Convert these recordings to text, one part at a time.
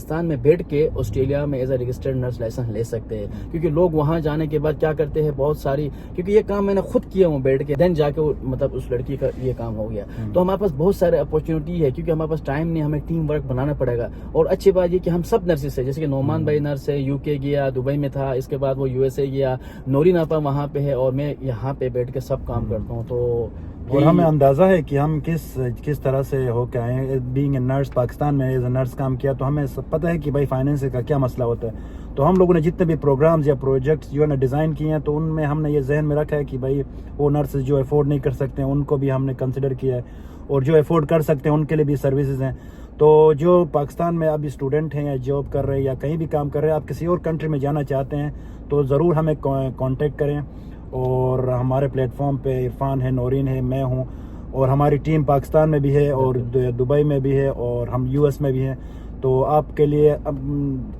پاکستان میں بیٹھ کے آسٹریلیا میں as a registered nurse license لے سکتے ہیں. کیونکہ لوگ وہاں جانے کے بعد کیا کرتے ہیں بہت ساری, کیونکہ یہ کام میں نے خود کیا ہوں بیٹھ کے, دین جا کے مطلب اس لڑکی کا یہ کام ہو گیا. تو ہمارے پاس بہت سارے اپرچونیٹی ہے, کیونکہ ہمارے پاس ٹائم نہیں, ہمیں ٹیم ورک بنانا پڑے گا. اور اچھی بات یہ کہ ہم سب نرسز ہیں, جیسے کہ نعمان بھائی نرس ہے, یو کے گیا, دبئی میں تھا, اس کے بعد وہ یو ایس اے گیا, نورین آپا وہاں پہ ہے, اور میں یہاں پہ بیٹھ کے سب کام کرتا ہوں. تو اور ہمیں اندازہ ہے کہ ہم کس طرح سے ہو کے آئے ہیں. بینگ اے نرس, پاکستان میں ایز اے نرس کام کیا, تو ہمیں پتہ ہے کہ بھائی فائنینس کا کیا مسئلہ ہوتا ہے. تو ہم لوگوں نے جتنے بھی پروگرامز یا پروجیکٹس جو ہے نا ڈیزائن کیے ہیں, تو ان میں ہم نے یہ ذہن میں رکھا ہے کہ بھائی وہ نرسز جو افورڈ نہیں کر سکتے ہیں ان کو بھی ہم نے کنسیڈر کیا ہے, اور جو افورڈ کر سکتے ہیں ان کے لیے بھی سروسز ہیں. تو جو پاکستان میں ابھی اسٹوڈنٹ ہیں یا جاب کر رہے ہیں یا کہیں بھی کام کر رہے ہیں, آپ کسی اور کنٹری میں جانا چاہتے ہیں تو ضرور ہمیں کانٹیکٹ کریں. اور ہمارے پلیٹ فارم پہ عرفان ہے, نورین ہے, میں ہوں, اور ہماری ٹیم پاکستان میں بھی ہے, اور دبئی میں بھی ہے, اور ہم یو ایس میں بھی ہیں. تو آپ کے لیے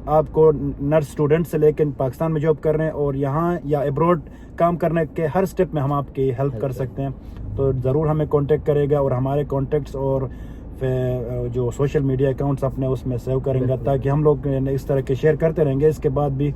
آپ کو نرس اسٹوڈنٹ سے لے کے پاکستان میں جاب کر رہے ہیں اور یہاں یا ابروڈ کام کرنے کے ہر سٹیپ میں ہم آپ کی ہیلپ کر سکتے ہیں. تو ضرور ہمیں کانٹیکٹ کرے گا, اور ہمارے کانٹیکٹس اور جو سوشل میڈیا اکاؤنٹس اپنے اس میں سیو کریں گا, تاکہ ہم لوگ اس طرح کے شیئر کرتے رہیں گے اس کے بعد بھی,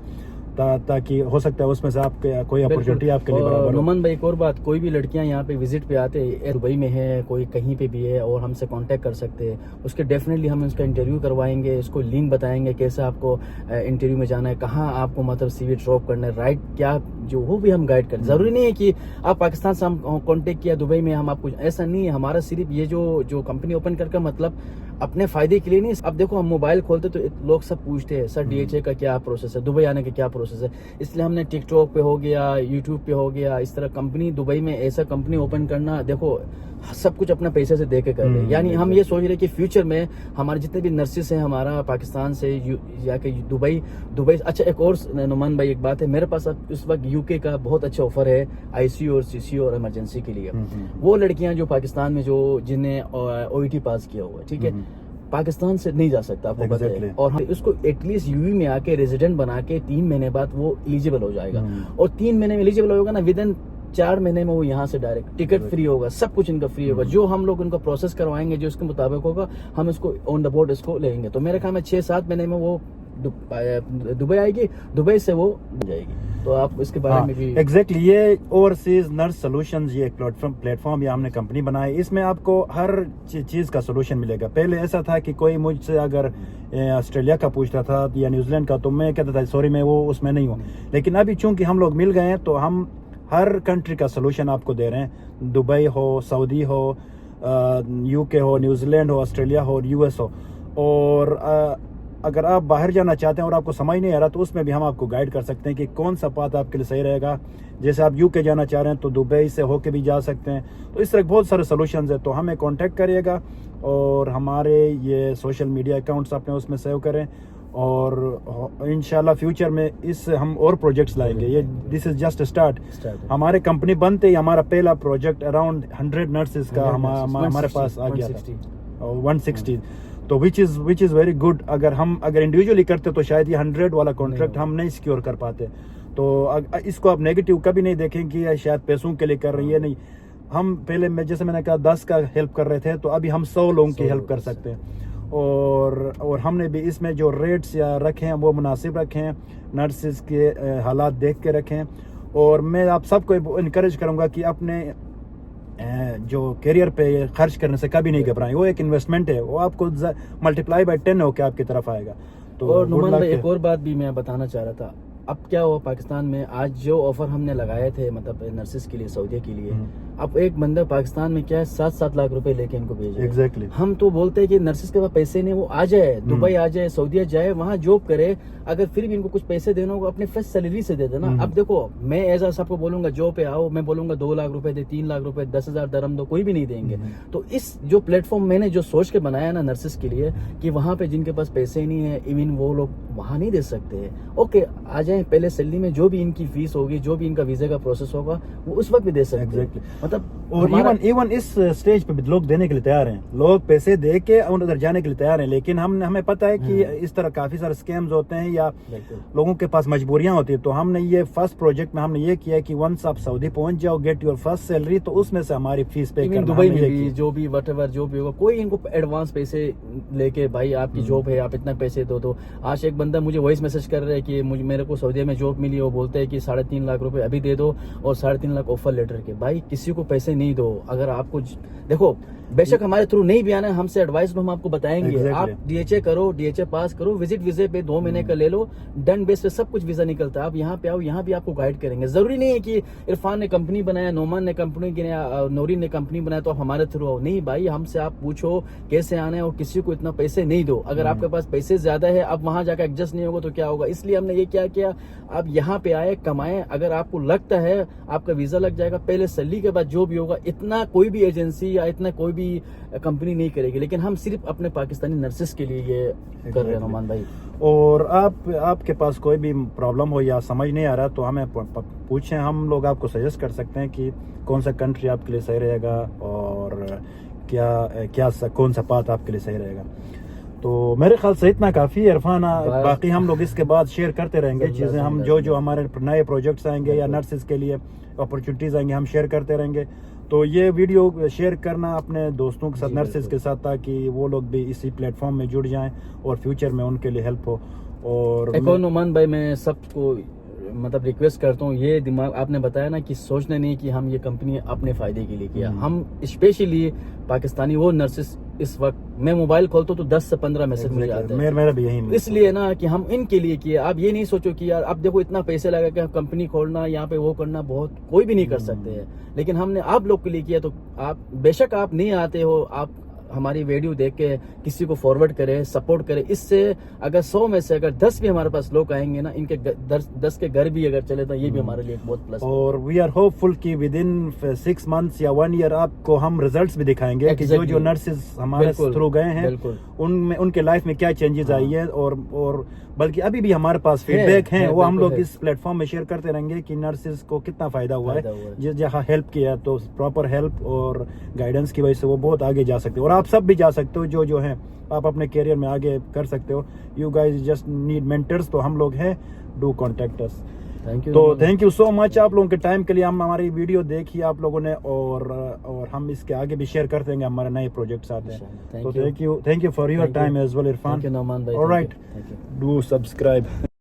تاکہ ہو سکتا ہے اس میں سے آپ کے کوئی اپرچونٹی آپ کے لیے برابر ہو. نعمان بھائی ایک اور بات, کوئی بھی لڑکیاں یہاں پہ وزٹ پہ آتے ہیں, دبئی میں ہے, کوئی کہیں پہ بھی ہے, اور ہم سے کانٹیکٹ کر سکتے ہیں. اس کے ڈیفینیٹلی ہم اس کا انٹرویو کروائیں گے, اس کو لنک بتائیں گے کیسے آپ کو انٹرویو میں جانا ہے, کہاں آپ کو مطلب سی وی ڈراپ کرنا ہے, رائٹ کیا جو وہ بھی ہم گائڈ کریں. ضروری نہیں ہے کہ آپ پاکستان سے ہم کانٹیکٹ کیا دبئی میں ہم آپ کو, ایسا نہیں ہے. ہمارا صرف یہ جو کمپنی اوپن کر کے مطلب اپنے فائدے کے لیے نہیں. اب دیکھو ہم موبائل کھولتے تو لوگ سب پوچھتے ہیں سر ڈی ایچ اے کا کیا پروسیس ہے, دبئی آنے کا کیا پروسیس ہے. اس لیے ہم نے ٹک ٹاک پہ ہو گیا, یوٹیوب پہ ہو گیا, اس طرح کمپنی دبئی میں ایسا کمپنی اوپن کرنا, دیکھو سب کچھ اپنا پیسے سے دے کے کر رہے ہیں. یعنی ہم یہ سوچ رہے کہ فیوچر میں ہمارے جتنے بھی نرسز ہیں ہمارا پاکستان سے یا کہ دبئی. اچھا ایک اور نعمان بھائی ایک بات ہے, میرے پاس اب اس وقت یو کے کا بہت اچھا آفر ہے آئی سی یو اور سی سی یو اور ایمرجنسی کے لیے. وہ لڑکیاں جو پاکستان میں جنہیں او ای ٹی پاس کیا ہوا ہے, ٹھیک ہے, پاکستان سے نہیں جا سکتا آپ کو پتہ ہے, اور ہم اس کو ایٹ لیسٹ یو میں آ کے ریزیڈنٹ بنا کے 3 مہینے بعد وہ ایلیجیبل ہو جائے گا. اور 3 مہینے میں ایلیجیبل ہوگا نا, ود ان 4 مہینے میں وہ یہاں سے ڈائریکٹ ٹکٹ فری ہوگا, سب کچھ ان کا فری ہوگا. جو ہم لوگ ان کو پروسیس کروائیں گے جو اس کے مطابق ہوگا, ہم اس کو آن دا بورڈ اس کو لیں گے. تو میرے خیال میں 6-7 مہینے میں وہ دبئی آئے گی, دبئی سے وہ جائے گی. تو آپ اس کے بارے میں بھی ایگزیکٹلی, یہ اوورسیز نرس سولوشنز, یہ ایک پلیٹ فارم یا ہم نے کمپنی بنائی, اس میں آپ کو ہر چیز کا سولوشن ملے گا. پہلے ایسا تھا کہ کوئی مجھ سے اگر آسٹریلیا کا پوچھتا تھا یا نیوزی لینڈ کا, تو میں کہتا تھا سوری میں وہ اس میں نہیں ہوں. لیکن ابھی چونکہ ہم لوگ مل گئے ہیں تو ہم ہر کنٹری کا سولوشن آپ کو دے رہے ہیں. Dubai who, Saudi who, you کے ہو, نیوزی لینڈ ہو, آسٹریلیا ہو, یو ایس ہو. اور اگر آپ باہر جانا چاہتے ہیں اور آپ کو سمجھ نہیں آ رہا, تو اس میں بھی ہم آپ کو گائیڈ کر سکتے ہیں کہ کون سا پاتھ آپ کے لیے صحیح رہے گا. جیسے آپ یو کے جانا چاہ رہے ہیں تو دبئی سے ہو کے بھی جا سکتے ہیں. تو اس طرح بہت سارے سولوشنز ہیں. تو ہمیں کانٹیکٹ کریے گا, اور ہمارے یہ سوشل میڈیا اکاؤنٹس اپنے اس میں سیو کریں, اور انشاءاللہ فیوچر میں اس ہم اور پروجیکٹس لائیں گے. یہ دس از جسٹ اسٹارٹ. ہمارے کمپنی بنتے ہی ہمارا پہلا پروجیکٹ اراؤنڈ 100 نرسز کا ہمارے پاس آ گیا تھا, 160. تو وچ از ویری گڈ. اگر انڈیویجولی کرتے تو شاید یہ 100 والا کانٹریکٹ ہم نہیں سیکیور کر پاتے. تو اس کو آپ نیگیٹو کبھی نہیں دیکھیں کہ شاید پیسوں کے لیے کر رہی ہے, نہیں. ہم پہلے جیسے میں نے کہا 10 کا ہیلپ کر رہے تھے, تو ابھی ہم 100 لوگوں کی ہیلپ کر سکتے ہیں. اور ہم نے بھی اس میں جو ریٹس یا رکھے ہیں وہ مناسب رکھے ہیں, نرسز کے حالات دیکھ کے رکھیں. اور میں آپ سب کو انکریج کروں گا کہ اپنے جو کیریئر پہ خرچ کرنے سے کبھی نہیں گھبرائیں. وہ ایک انویسٹمنٹ ہے, وہ آپ کو ملٹیپلائی بائی 10 ہو کے آپ کی طرف آئے گا. تو اور نعمان بھائی ایک اور بات بھی میں بتانا چاہ رہا تھا. اب کیا ہوا پاکستان میں, آج جو آفر ہم نے لگائے تھے مطلب نرسز کے لیے سعودیہ کے لیے, اب ایک بندہ پاکستان میں کیا ہے 7-7 لاکھ روپے لے کے ان کو بھیجے. ایگزیکٹلی. ہم تو بولتے ہیں کہ نرسز کے پاس پیسے نہیں, وہ آ جائے دبئی آ جائے, سعودیہ جائے, وہاں جاب کرے. اگر پھر بھی ان کو کچھ پیسے دینا ہوگا اپنے فرسٹ سیلری سے دے دینا. اب دیکھو میں ایز اے سب کو بولوں گا جاب پہ آؤ, میں بولوں گا 2 لاکھ روپے دے, 3 لاکھ روپے, 10,000 درہم دو, کوئی بھی نہیں دیں گے. تو اس جو پلیٹ فارم میں نے جو سوچ کے بنایا نا نرسز کے لیے, کہ وہاں پہ جن کے پاس پیسے نہیں ہیں, ایون وہ لوگ وہاں نہیں دے سکتے, اوکے آ جائیں جائیں پہلے سیلری میں جو بھی ان کی فیس ہوگی, جو بھی ان کا ویزا کا پروسیس ہوگا وہ اس وقت بھی دے سکتے ہیں. مطلب اور ایون اس اسٹیج پہ بھی لوگ دینے کے لیے تیار ہیں, لوگ پیسے دے کے ادھر جانے کے لیے تیار ہیں, لیکن ہمیں پتہ ہے کہ اس طرح کافی سارے اسکیمز ہوتے ہیں یا لوگوں کے پاس مجبوریاں ہوتی ہیں. تو ہم نے یہ فرسٹ پروجیکٹ میں ہم نے یہ کیا کہ ونس آپ سعودی پہنچ جاؤ, گیٹ یور فرسٹ سیلری, تو اس میں سے ہماری فیس پے کرنا. دبئی میں بھی جو بھی وٹ ایور جو بھی ہوگا, کوئی ان کو ایڈوانس پیسے لے کے بھائی آپ کی جاب ہے آپ اتنا پیسے دو. تو آج ایک بندہ مجھے وائس میسج کر رہا ہے کہ میرے کو سعودیہ میں جاب ملی, وہ بولتے ہیں کہ 3.5 لاکھ روپے ابھی دے دو اور 3.5 لاکھ آفر لیٹر کے. بھائی کسی کو پیسے نہیں دو. اگر آپ کو دیکھو بے شک ہمارے تھرو نہیں بھی آنا ہے, ہم سے ایڈوائس ہم آپ کو بتائیں گے. آپ ڈی ایچ اے کرو, ڈی ایچ اے پاس کرو, وزٹ ویزے پہ 2 مہینے کا لے لو, ڈن بیس پہ سب کچھ ویزا نکلتا ہے. آپ یہاں پہ آؤ, یہاں بھی آپ کو گائیڈ کریں گے. ضروری نہیں ہے کہ عرفان نے کمپنی بنایا, نعمان نے کمپنی بنایا, نورین نے کمپنی بنایا تو آپ ہمارے تھرو آؤ. نہیں بھائی, ہم سے آپ پوچھو کیسے آنا ہے اور کسی کو اتنا پیسے نہیں دو. اگر آپ کے پاس پیسے زیادہ ہے, اب وہاں جا کے ایڈجسٹ نہیں ہوگا تو کیا ہوگا. اس لیے ہم نے یہ کیا کیا, آپ یہاں پہ آئے, کمائیں. اگر آپ کو لگتا ہے آپ کا ویزا لگ جائے گا, پہلے سیلری کے بعد جو بھی ہوگا اتنا کوئی بھی ایجنسی یا اتنا کوئی بھی کمپنی نہیں کرے گی. لیکن ہم صرف اپنے پاکستانی نرسز کے لیے یہ کر رہے ہیں نعمان بھائی. اور آپ کے پاس کوئی بھی پرابلم ہو یا سمجھ نہیں آ رہا تو ہمیں پوچھیں, ہم لوگ آپ کو سجیسٹ کر سکتے ہیں کہ کون سا کنٹری آپ کے لیے صحیح رہے گا اور کون سا پاتھ آپ کے لیے صحیح رہے گا. تو میرے خیال سے اتنا کافی ہے عرفان. باقی ہم لوگ اس کے بعد شیئر کرتے رہیں گے چیزیں, ہم جو ہمارے نئے پروجیکٹس آئیں گے یا نرسز کے لیے اپرچونیٹیز آئیں گے ہم شیئر کرتے رہیں گے. تو یہ ویڈیو شیئر کرنا اپنے دوستوں کے ساتھ, نرسز کے ساتھ, تاکہ وہ لوگ بھی اسی پلیٹ فارم میں جڑ جائیں اور فیوچر میں ان کے لیے ہیلپ ہو. اور نعمان بھائی میں سب کو مطلب ریکویسٹ کرتا ہوں, یہ دماغ آپ نے بتایا نا کہ سوچنا نہیں کہ ہم یہ کمپنی اپنے فائدے کے لیے کیا. ہم اسپیشلی پاکستانی وہ نرسز, اس وقت میں موبائل کھولتا ہوں تو 10 سے 15 میسج مجھے آتے ہیں. میرا بھی یہی اس لیے نا کہ ہم ان کے لیے کیا. آپ یہ نہیں سوچو کہ یار اب دیکھو اتنا پیسے لگا کہ کمپنی کھولنا یہاں پہ وہ کرنا بہت کوئی بھی نہیں کر سکتے ہیں, لیکن ہم نے آپ لوگ کے لیے کیا. تو آپ بے شک آپ نہیں آتے ہو, آپ ہماری ویڈیو دیکھ کے کسی کو فارورڈ کرے, سپورٹ کرے. اس سے اگر 100 میں سے اگر 10 بھی ہمارے پاس لوگ آئیں گے نا, ان کے 10 کے گھر بھی اگر چلے تو یہ بھی ہمارے لیے ایک بہت پلس. اور وی آر ہوپ فل کہ ود ان 6 months یا 1 year آپ کو ہم ریزلٹس بھی دکھائیں گے کہ جو نرسز ہمارے تھرو گئے ہیں ان کے لائف میں کیا چینجز آئی ہے. اور بلکہ ابھی بھی ہمارے پاس فیڈ بیک ہیں, وہ ہم لوگ اس پلیٹ فارم میں شیئر کرتے رہیں گے کہ نرسز کو کتنا فائدہ ہوا ہے. جہاں ہیلپ کیا تو پراپر ہیلپ اور گائیڈنس کی وجہ سے وہ بہت آگے جا سکتے. اور آپ سب بھی جا سکتے ہو, جو ہیں آپ اپنے کیریئر میں آگے کر سکتے ہو. You guys just need mentors, تو ہم لوگ ہیں, ڈو کانٹیکٹ اس. تو تھینک یو سو مچ آپ لوگوں کے ٹائم کے لیے. ہم ہماری ویڈیو دیکھی آپ لوگوں نے, اور ہم اس کے آگے بھی شیئر کر دیں گے, ہمارے نئے پروجیکٹس آتے ہیں. تو thank you for your time as well Irfan. Thank you, Nauman bhai. All right, do subscribe.